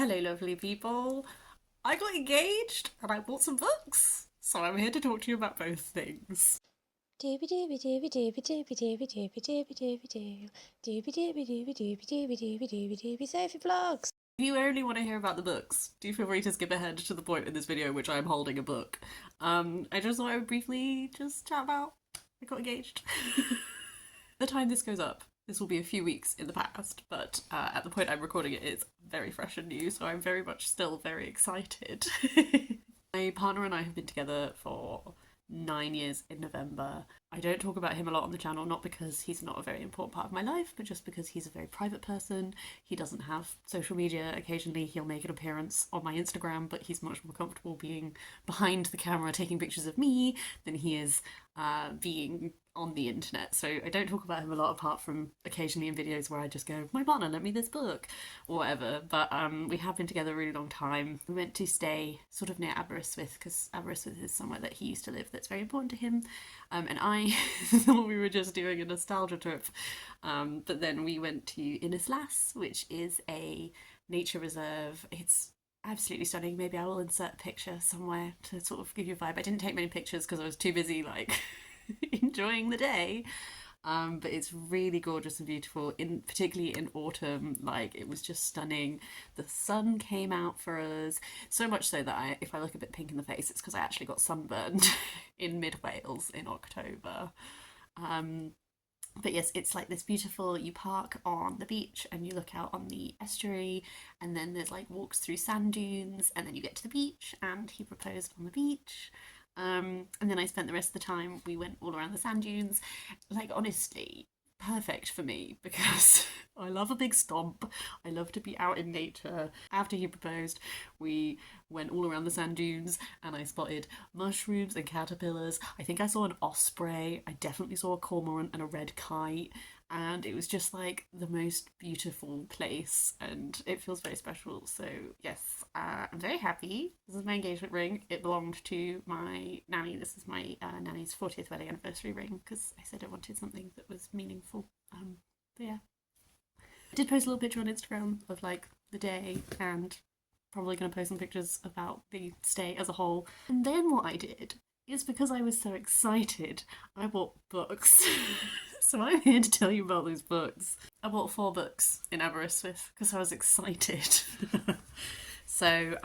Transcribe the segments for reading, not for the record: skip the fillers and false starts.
Hello, lovely people. I got engaged and I bought some books, so I'm here to talk to you about both things. Dooby dooby dooby dooby dooby dooby dooby dooby dooby doo. Dooby dooby dooby dooby dooby dooby dooby dooby Sophie vlogs. If you only want to hear about the books, do feel free to skip ahead to the point in this video which I'm holding a book. I just thought I would briefly just chat about I got engaged. The time this goes up, this will be a few weeks in the past, but at the point I'm recording it, it's very fresh and new, so I'm very much still very excited. My partner and I have been together for 9 years in November. I don't talk about him a lot on the channel, not because he's not a very important part of my life, but just because he's a very private person. He doesn't have social media. Occasionally he'll make an appearance on my Instagram, but he's much more comfortable being behind the camera taking pictures of me than he is being on the internet. So I don't talk about him a lot apart from occasionally in videos where I just go, my partner lent me this book or whatever. But we have been together a really long time. We went to stay sort of near Aberystwyth because Aberystwyth is somewhere that he used to live that's very important to him. And I thought we were just doing a nostalgia trip. But then we went to Innislas, which is a nature reserve. It's absolutely stunning. Maybe I will insert a picture somewhere to sort of give you a vibe. I didn't take many pictures because I was too busy like enjoying the day. But it's really gorgeous and beautiful, particularly in autumn. Like, it was just stunning. The sun came out for us, so much so that if I look a bit pink in the face, it's because I actually got sunburned in mid-Wales in October. But yes, it's like this beautiful, you park on the beach and you look out on the estuary, and then there's like walks through sand dunes, and then you get to the beach and he proposed on the beach. And then I spent the rest of the time, we went all around the sand dunes. Like, honestly, perfect for me because I love a big stomp. I love to be out in nature. After he proposed, we went all around the sand dunes and I spotted mushrooms and caterpillars. I think I saw an osprey. I definitely saw a cormorant and a red kite. And it was just like the most beautiful place and it feels very special. So yes, I'm very happy. This is my engagement ring. It belonged to my nanny. This is my nanny's 40th wedding anniversary ring because I said I wanted something that was meaningful. But yeah, I did post a little picture on Instagram of like the day, and probably going to post some pictures about the stay as a whole. And then what I did is, because I was so excited, I bought books. So I'm here to tell you about these books. I bought 4 books in Aberystwyth because I was excited. So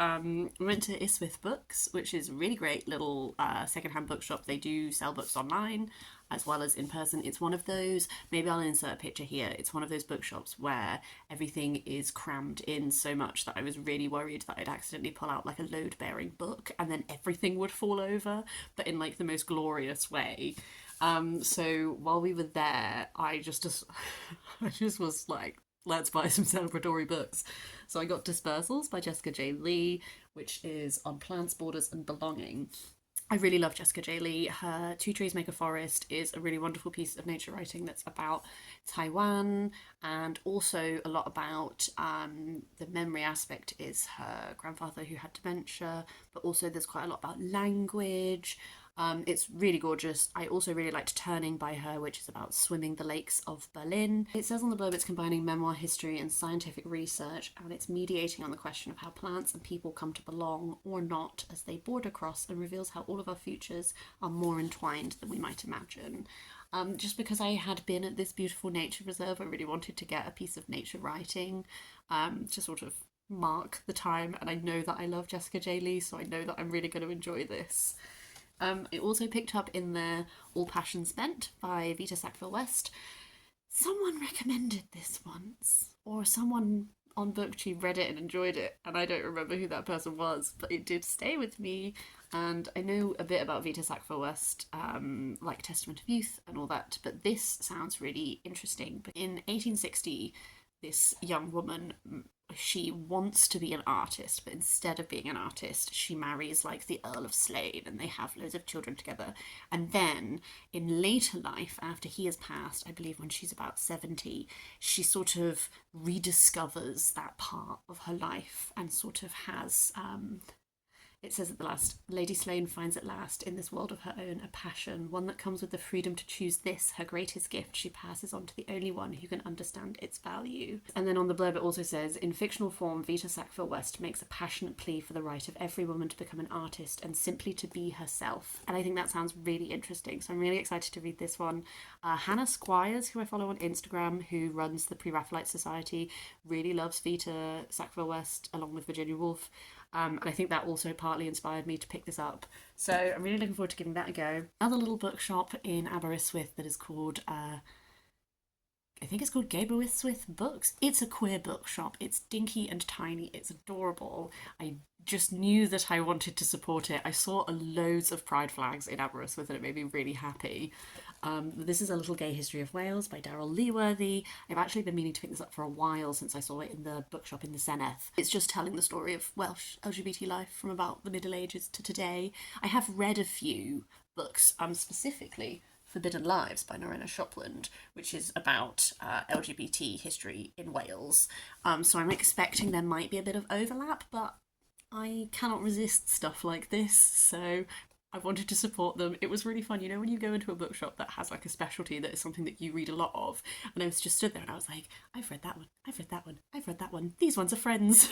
we went to Yswyth Books, which is a really great little secondhand bookshop. They do sell books online as well as in person. It's one of those, maybe I'll insert a picture here, it's one of those bookshops where everything is crammed in so much that I was really worried that I'd accidentally pull out like a load-bearing book and then everything would fall over, but in like the most glorious way. So while we were there, I just was like, let's buy some celebratory books. So I got Dispersals by Jessica J. Lee, which is on plants, borders, and belonging. I really love Jessica J. Lee. Her Two Trees Make a Forest is a really wonderful piece of nature writing that's about Taiwan, and also a lot about the memory aspect is her grandfather who had dementia, but also there's quite a lot about language. It's really gorgeous. I also really liked Turning by her, which is about swimming the lakes of Berlin. It says on the blurb it's combining memoir, history, and scientific research, and it's mediating on the question of how plants and people come to belong or not as they board across, and reveals how all of our futures are more entwined than we might imagine. Just because I had been at this beautiful nature reserve, I really wanted to get a piece of nature writing to sort of mark the time, and I know that I love Jessica J. Lee, so I know that I'm really going to enjoy this. It also picked up in there All Passion Spent by Vita Sackville West. Someone recommended this once, or someone on BookTube read it and enjoyed it, and I don't remember who that person was, but it did stay with me, and I know a bit about Vita Sackville West, like Testament of Youth and all that, but this sounds really interesting. But in 1860, this young woman, she wants to be an artist, but instead of being an artist, she marries like the Earl of Slade and they have loads of children together. And then in later life, after he has passed, I believe when she's about 70, she sort of rediscovers that part of her life and sort of has It says at the last, Lady Slane finds at last, in this world of her own, a passion, one that comes with the freedom to choose this, her greatest gift, she passes on to the only one who can understand its value. And then on the blurb it also says, in fictional form, Vita Sackville West makes a passionate plea for the right of every woman to become an artist and simply to be herself. And I think that sounds really interesting, so I'm really excited to read this one. Hannah Squires, who I follow on Instagram, who runs the Pre-Raphaelite Society, really loves Vita Sackville West, along with Virginia Woolf. And I think that also partly inspired me to pick this up. So I'm really looking forward to giving that a go. Another little bookshop in Aberystwyth that is called, I think it's called Gaberystwyth Books. It's a queer bookshop. It's dinky and tiny. It's adorable. I just knew that I wanted to support it. I saw loads of pride flags in Aberystwyth and it made me really happy. This is A Little Gay History of Wales by Daryl Leeworthy. I've actually been meaning to pick this up for a while since I saw it in the bookshop in the Senedd. It's just telling the story of Welsh LGBT life from about the Middle Ages to today. I have read a few books, specifically Forbidden Lives by Norena Shopland, which is about LGBT history in Wales. So I'm expecting there might be a bit of overlap, but I cannot resist stuff like this, so I wanted to support them. It was really fun. You know, when you go into a bookshop that has like a specialty that is something that you read a lot of, and I was just stood there and I was like, I've read that one, I've read that one, I've read that one. These ones are friends.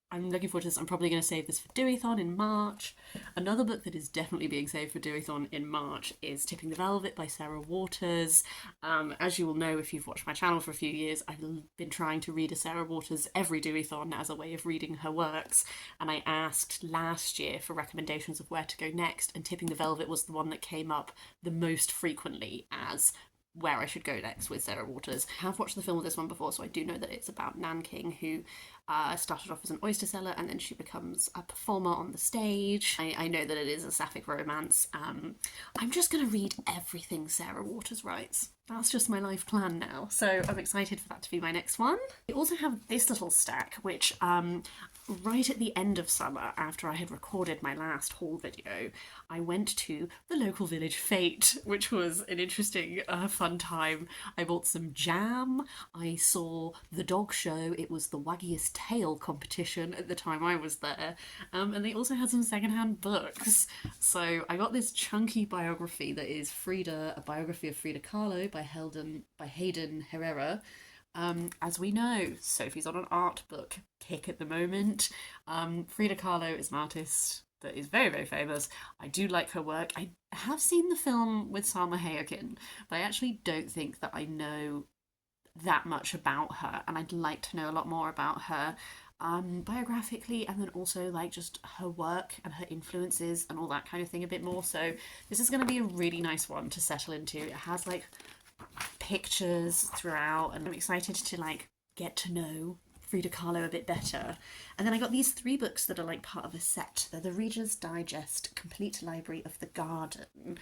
I'm looking forward to this. I'm probably going to save this for Deweython in March. Another book that is definitely being saved for Deweython in March is Tipping the Velvet by Sarah Waters. As you will know if you've watched my channel for a few years, I've been trying to read a Sarah Waters every Deweython as a way of reading her works, and I asked last year for recommendations of where to go next, and Tipping the Velvet was the one that came up the most frequently as where I should go next with Sarah Waters. I have watched the film of this one before, so I do know that it's about Nan King, who started off as an oyster seller and then she becomes a performer on the stage. I know that it is a sapphic romance. I'm just going to read everything Sarah Waters writes. That's just my life plan now. So I'm excited for that to be my next one. I also have this little stack, which right at the end of summer, after I had recorded my last haul video, I went to the local village fete, which was an interesting, fun time. I bought some jam. I saw the dog show. It was the waggiest tail competition at the time I was there. And they also had some secondhand books. So I got this chunky biography that is Frida, a biography of Frida Kahlo by Hayden Herrera. As we know, Sophie's on an art book kick at the moment. Frida Kahlo is an artist that is very, very famous. I do like her work. I have seen the film with Salma Hayek, but I actually don't think that I know that much about her, and I'd like to know a lot more about her biographically, and then also like just her work and her influences and all that kind of thing a bit more. So this is going to be a really nice one to settle into. It has like pictures throughout, and I'm excited to like get to know Frida Kahlo a bit better. And then I got these 3 books that are like part of a set. They're the Reader's Digest Complete Library of the Garden.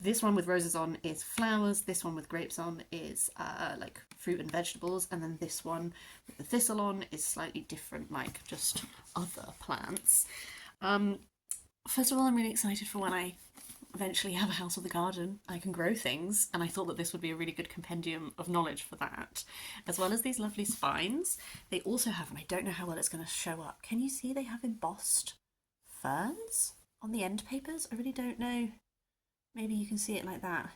This one with roses on is flowers, this one with grapes on is like fruit and vegetables, and then this one with the thistle on is slightly different, like just other plants. First of all, I'm really excited for when I eventually have a house with a garden. I can grow things, and I thought that this would be a really good compendium of knowledge for that, as well as these lovely spines. They also have, and I don't know how well it's going to show up, can you see they have embossed ferns on the end papers? I really don't know. Maybe you can see it like that.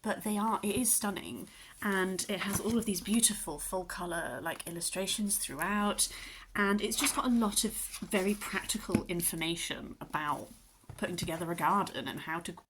But it is stunning, and it has all of these beautiful full colour like illustrations throughout, and it's just got a lot of very practical information about putting together a garden and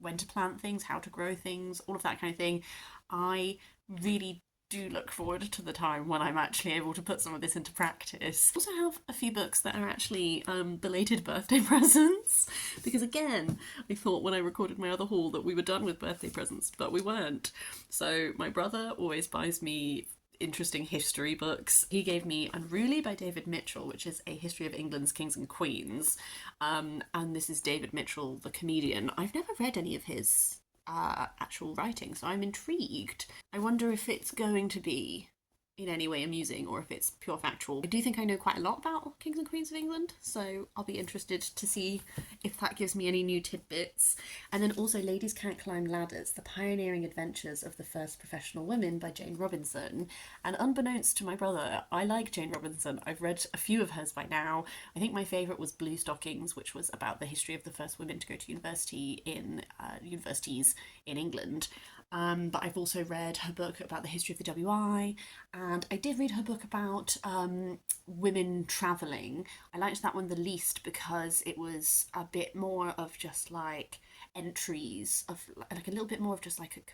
when to plant things, how to grow things, all of that kind of thing. I really do look forward to the time when I'm actually able to put some of this into practice. I also have a few books that are actually belated birthday presents, because again, I thought when I recorded my other haul that we were done with birthday presents, but we weren't. So my brother always buys me interesting history books. He gave me Unruly by David Mitchell, which is a history of England's kings and queens, and this is David Mitchell, the comedian. I've never read any of his actual writing, so I'm intrigued. I wonder if it's going to be in any way amusing or if it's pure factual. I do think I know quite a lot about kings and queens of England, so I'll be interested to see if that gives me any new tidbits. And then also Ladies Can't Climb Ladders, The Pioneering Adventures of the First Professional Women by Jane Robinson. And unbeknownst to my brother, I like Jane Robinson. I've read a few of hers by now. I think my favourite was Blue Stockings, which was about the history of the first women to go to university in universities in England. But I've also read her book about the history of the WI, and I did read her book about women travelling. I liked that one the least because it was a bit more of just like entries of like a little bit more of just like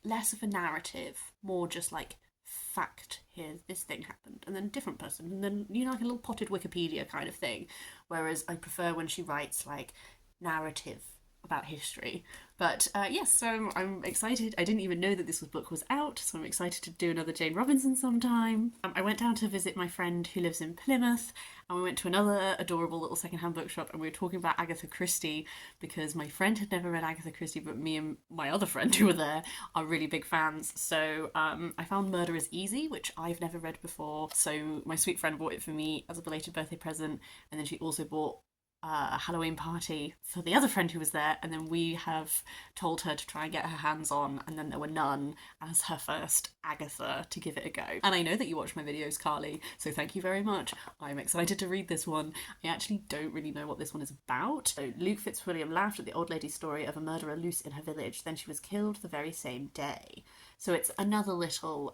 less of a narrative, more just like fact, here this thing happened, and then different person, and then, you know, like a little potted Wikipedia kind of thing. Whereas I prefer when she writes like narrative about history. But yes, so I'm excited. I didn't even know that this book was out, so I'm excited to do another Jane Robinson sometime. I went down to visit my friend who lives in Plymouth, and we went to another adorable little secondhand bookshop, and we were talking about Agatha Christie because my friend had never read Agatha Christie, but me and my other friend who were there are really big fans. So I found Murder is Easy, which I've never read before. So my sweet friend bought it for me as a belated birthday present, and then she also bought a Halloween party for the other friend who was there, and then we have told her to try and get her hands on And Then There Were None as her first Agatha to give it a go. And I know that you watch my videos, Carly, so thank you very much. I'm excited to read this one. I actually don't really know what this one is about. So Luke Fitzwilliam laughed at the old lady's story of a murderer loose in her village, then she was killed the very same day. So it's another little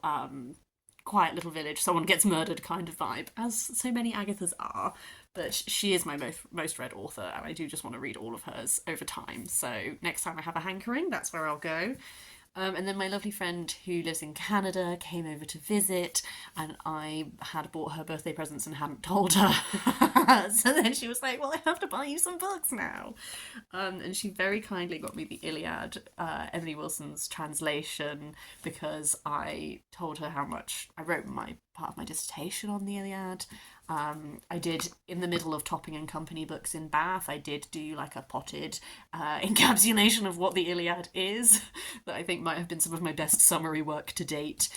quiet little village, someone gets murdered kind of vibe, as so many Agathas are. But she is my most read author, and I do just want to read all of hers over time. So next time I have a hankering, that's where I'll go. And then my lovely friend who lives in Canada came over to visit, and I had bought her birthday presents and hadn't told her. So then she was like, well, I have to buy you some books now. And she very kindly got me the Iliad, Emily Wilson's translation, because I told her how much I wrote my part of my dissertation on the Iliad. I did, in the middle of Topping and Company books in Bath, I did do like a potted encapsulation of what the Iliad is, that I think might have been some of my best summary work to date.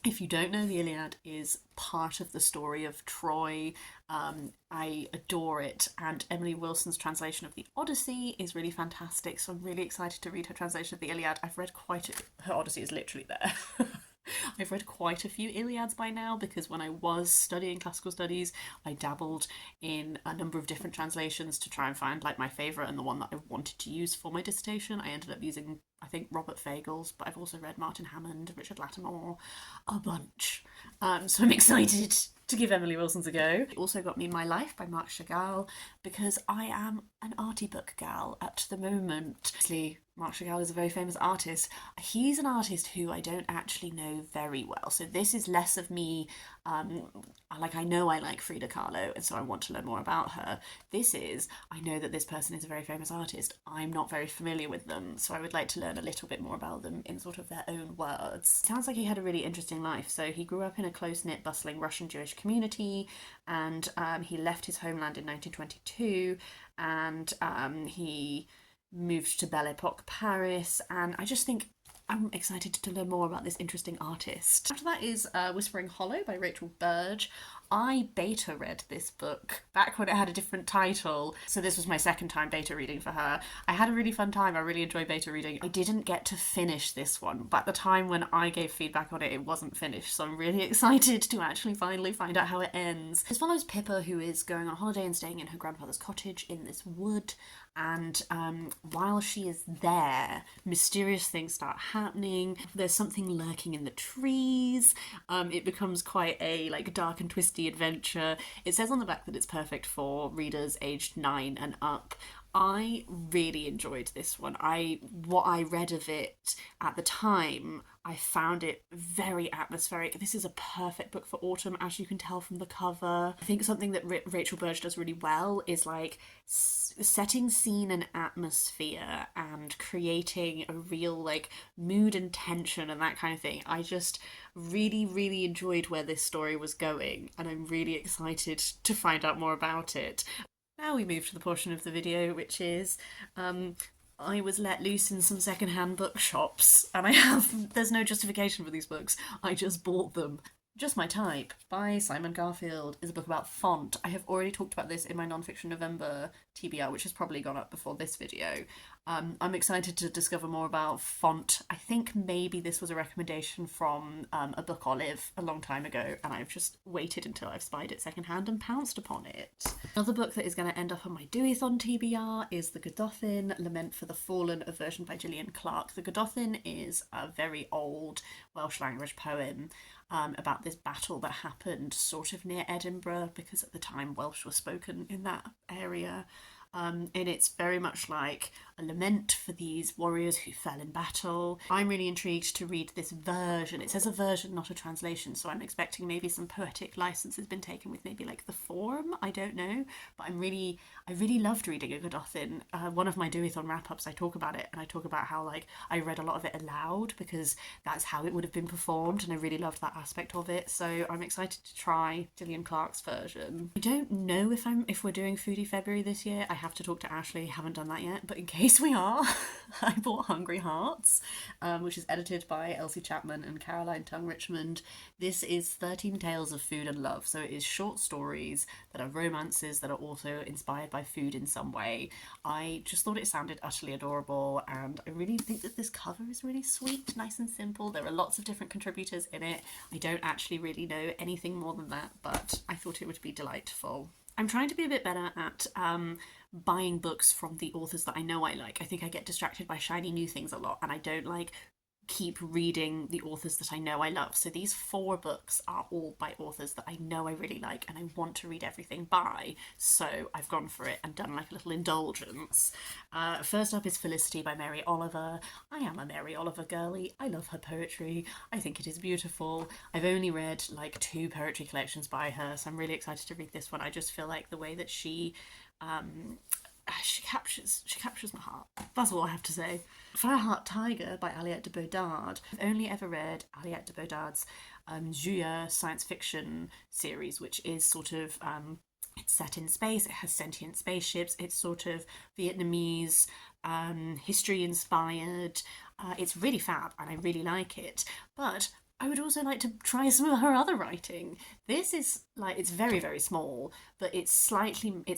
If you don't know, the Iliad is part of the story of Troy. I adore it, and Emily Wilson's translation of the Odyssey is really fantastic, so I'm really excited to read her translation of the Iliad. I've read her Odyssey is literally there. I've read quite a few Iliads by now, because when I was studying classical studies, I dabbled in a number of different translations to try and find like my favourite and the one that I wanted to use for my dissertation. I ended up using, I think, Robert Fagel's, but I've also read Martin Hammond, Richard Lattimore, a bunch. So I'm excited to give Emily Wilson's a go. It also got me My Life by Marc Chagall, because I am an arty book gal at the moment. Obviously, Marc Chagall is a very famous artist. He's an artist who I don't actually know very well, so this is less of me, like I know I like Frida Kahlo, and so I want to learn more about her. This is, I know that this person is a very famous artist. I'm not very familiar with them, so I would like to learn a little bit more about them in sort of their own words. It sounds like he had a really interesting life. So he grew up in a close-knit, bustling Russian Jewish community, and he left his homeland in 1922, and he moved to Belle Epoque, Paris, and I just think I'm excited to learn more about this interesting artist. After that is Whispering Hollow by Rachel Burge. I beta read this book back when it had a different title, so this was my second time beta reading for her. I had a really fun time. I really enjoyed beta reading. I didn't get to finish this one, but at the time when I gave feedback on it, it wasn't finished, so I'm really excited to actually finally find out how it ends. This follows Pippa, who is going on holiday and staying in her grandfather's cottage in this wood, and while she is there, mysterious things start happening. There's something lurking in the trees. It becomes quite a like dark and twisty adventure. It says on the back that it's perfect for readers aged 9 and up. I really enjoyed this one. What I read of it at the time, I found it very atmospheric. This is a perfect book for autumn, as you can tell from the cover. I think something that Rachel Burge does really well is like setting scene and atmosphere and creating a real like mood and tension and that kind of thing. I just really enjoyed where this story was going, and I'm really excited to find out more about it. Now we move to the portion of the video which is I was let loose in some secondhand bookshops, and there's no justification for these books. I just bought them. Just My Type by Simon Garfield is a book about font. I have already talked about this in my nonfiction November TBR, which has probably gone up before this video. I'm excited to discover more about font. I think maybe this was a recommendation from a book Olive a long time ago, and I've just waited until I've spied it secondhand and pounced upon it. Another book that is going to end up on my Deweython TBR is The Gododdin, Lament for the Fallen, a version by Gillian Clarke. The Gododdin is a very old Welsh language poem about this battle that happened sort of near Edinburgh, because at the time Welsh was spoken in that area. And it's very much like a lament for these warriors who fell in battle. I'm really intrigued to read this version. It says a version, not a translation, so I'm expecting maybe some poetic license has been taken with maybe like the form, I don't know. But I really loved reading a Gododdin. One of my Deweython wrap-ups, I talk about it, and I talk about how like I read a lot of it aloud because that's how it would have been performed, and I really loved that aspect of it. So I'm excited to try Gillian Clarke's version. I don't know if we're doing Foodie February this year. I have to talk to Ashley, haven't done that yet, but in case we are, I bought Hungry Hearts, which is edited by Elsie Chapman and Tung, Richmond. This is 13 tales of food and love, so it is short stories that are romances that are also inspired by food in some way. I just thought it sounded utterly adorable, and I really think that this cover is really sweet, nice and simple. There are lots of different contributors in it. I don't actually really know anything more than that, but I thought it would be delightful. I'm trying to be a bit better at buying books from the authors that I know I like. I think I get distracted by shiny new things a lot, and I don't like keep reading the authors that I know I love. So these 4 books are all by authors that I know I really like and I want to read everything by. So I've gone for it and done like a little indulgence. First up is Felicity by Mary Oliver. I am a Mary Oliver girly. I love her poetry. I think it is beautiful. I've only read like 2 poetry collections by her, so I'm really excited to read this one. I just feel like the way that she captures my heart. That's all I have to say. Fireheart Tiger by Aliette de Bodard. I've only ever read Aliette de Bodard's Julia science fiction series, which is sort of it's set in space, it has sentient spaceships, it's sort of Vietnamese history inspired. It's really fab and I really like it, but I would also like to try some of her other writing. This is like, it's very, very small, but it's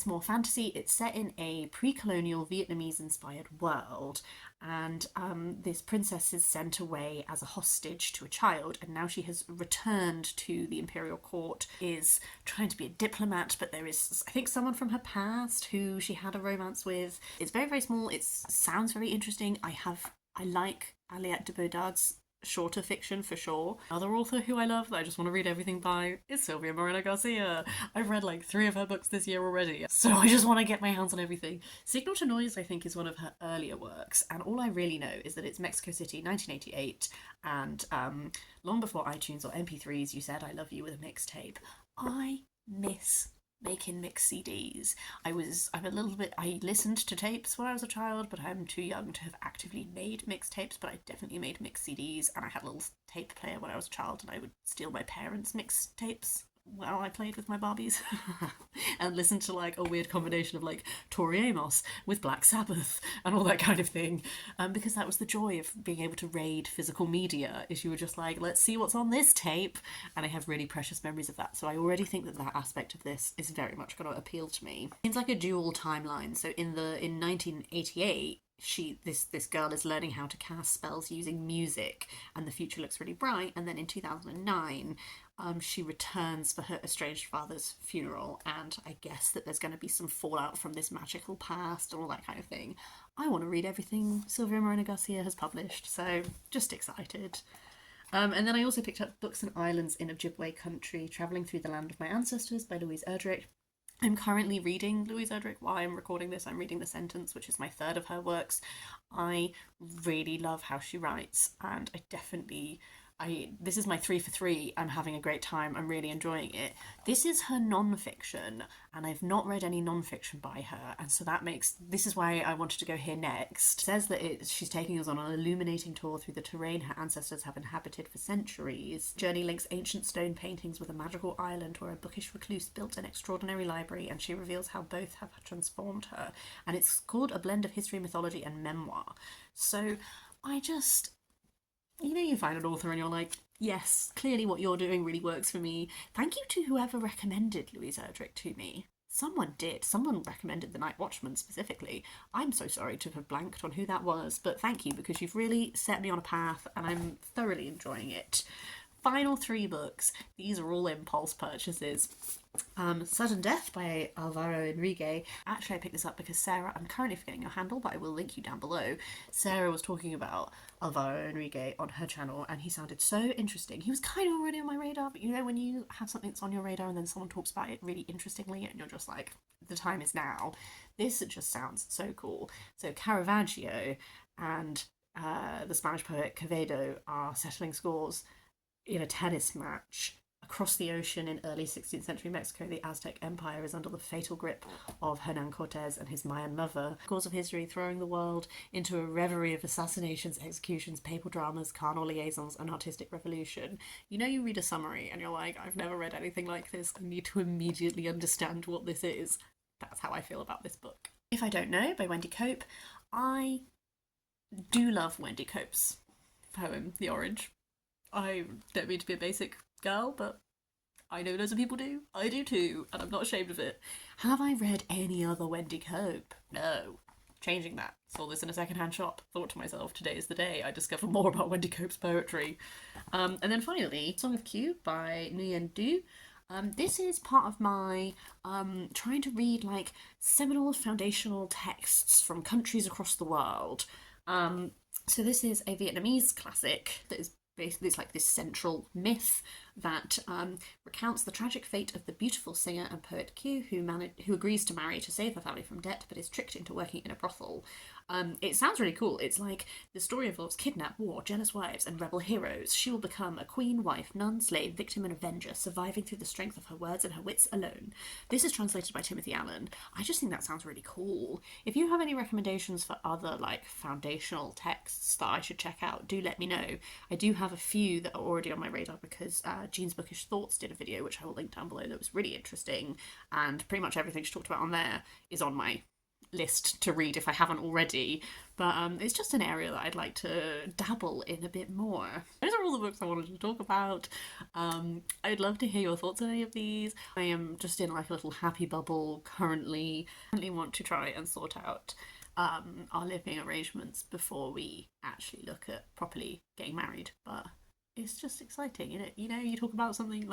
more fantasy. It's set in a pre-colonial Vietnamese inspired world. And this princess is sent away as a hostage to a child, and now she has returned to the imperial court, is trying to be a diplomat, but there is, I think, someone from her past who she had a romance with. It's very, very small. It sounds very interesting. I like Aliette de Bodard's shorter fiction for sure. Another author who I love that I just want to read everything by is Sylvia Moreno Garcia. I've read like 3 of her books this year already, so I just want to get my hands on everything. Signal to Noise, I think, is one of her earlier works, and all I really know is that it's Mexico City, 1988, and long before iTunes or MP3s, you said I love you with a mixtape. I miss making mix CDs. I listened to tapes when I was a child, but I'm too young to have actively made mixtapes, but I definitely made mix CDs, and I had a little tape player when I was a child, and I would steal my parents' mixtapes while I played with my Barbies and listened to like a weird combination of like Tori Amos with Black Sabbath and all that kind of thing, because that was the joy of being able to raid physical media, is you were just like, let's see what's on this tape, and I have really precious memories of that. So I already think that aspect of this is very much going to appeal to me. It's like a dual timeline. So in 1988, this girl is learning how to cast spells using music, and the future looks really bright. And then in 2009, she returns for her estranged father's funeral, and I guess that there's going to be some fallout from this magical past and all that kind of thing. I want to read everything Sylvia Moreno Garcia has published, so just excited. And then I also picked up Books and Islands in Ojibwe Country, Travelling Through the Land of My Ancestors by Louise Erdrich. I'm currently reading Louise Erdrich while I'm recording this. I'm reading The Sentence, which is my 3rd of her works. I really love how she writes, and I definitely This is my 3 for 3. I'm having a great time. I'm really enjoying it. This is her non-fiction, and I've not read any non-fiction by her, and so this is why I wanted to go here next. It says that she's taking us on an illuminating tour through the terrain her ancestors have inhabited for centuries. Journey links ancient stone paintings with a magical island where a bookish recluse built an extraordinary library, and she reveals how both have transformed her. And it's called a blend of history, mythology, and memoir. So you find an author and you're like, yes, clearly what you're doing really works for me. Thank you to whoever recommended Louise Erdrich to me. Someone did. Someone recommended The Night Watchman specifically. I'm so sorry to have blanked on who that was, but thank you, because you've really set me on a path and I'm thoroughly enjoying it. Final 3 books. These are all impulse purchases. Sudden Death by Alvaro Enrique. Actually, I picked this up because Sarah, I'm currently forgetting your handle, but I will link you down below. Sarah was talking about Alvaro Enrique on her channel, and he sounded so interesting. He was kind of already on my radar, but when you have something that's on your radar and then someone talks about it really interestingly, and you're just like, the time is now. This just sounds so cool. So Caravaggio and the Spanish poet Quevedo are settling scores in a tennis match. Across the ocean in early 16th century Mexico, the Aztec Empire is under the fatal grip of Hernan Cortez and his Mayan mother. Course of history throwing the world into a reverie of assassinations, executions, papal dramas, carnal liaisons, and artistic revolution. You read a summary and you're like, I've never read anything like this. I need to immediately understand what this is. That's how I feel about this book. If I Don't Know by Wendy Cope. I do love Wendy Cope's poem, The Orange. I don't mean to be a basic girl, but I know loads of people do. I do too, and I'm not ashamed of it. Have I read any other Wendy Cope? No. Changing that. Saw this in a secondhand shop. Thought to myself, today is the day I discover more about Wendy Cope's poetry. And then finally, Song of Q by Nguyen Du. This is part of my trying to read seminal foundational texts from countries across the world. So this is a Vietnamese classic that is basically, it's this central myth that recounts the tragic fate of the beautiful singer and poet Q, who agrees to marry to save her family from debt, but is tricked into working in a brothel. It sounds really cool. It's the story involves kidnap, war, jealous wives, and rebel heroes. She will become a queen, wife, nun, slave, victim, and avenger, surviving through the strength of her words and her wits alone. This is translated by Timothy Allen. I just think that sounds really cool. If you have any recommendations for other foundational texts that I should check out, do let me know. I do have a few that are already on my radar because Jean's Bookish Thoughts did a video, which I will link down below, that was really interesting, and pretty much everything she talked about on there is on my list to read if I haven't already, but it's just an area that I'd like to dabble in a bit more. Those are all the books I wanted to talk about. I'd love to hear your thoughts on any of these. I am just in a little happy bubble currently. I want to try and sort out our living arrangements before we actually look at properly getting married, but it's just exciting, isn't it? You talk about something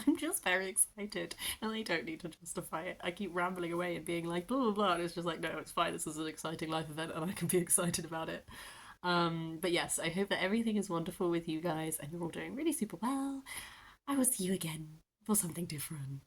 I'm just very excited, and I don't need to justify it. I keep rambling away and being blah blah blah, and it's just no, it's fine, this is an exciting life event and I can be excited about it. But yes, I hope that everything is wonderful with you guys and you're all doing really super well. I will see you again for something different.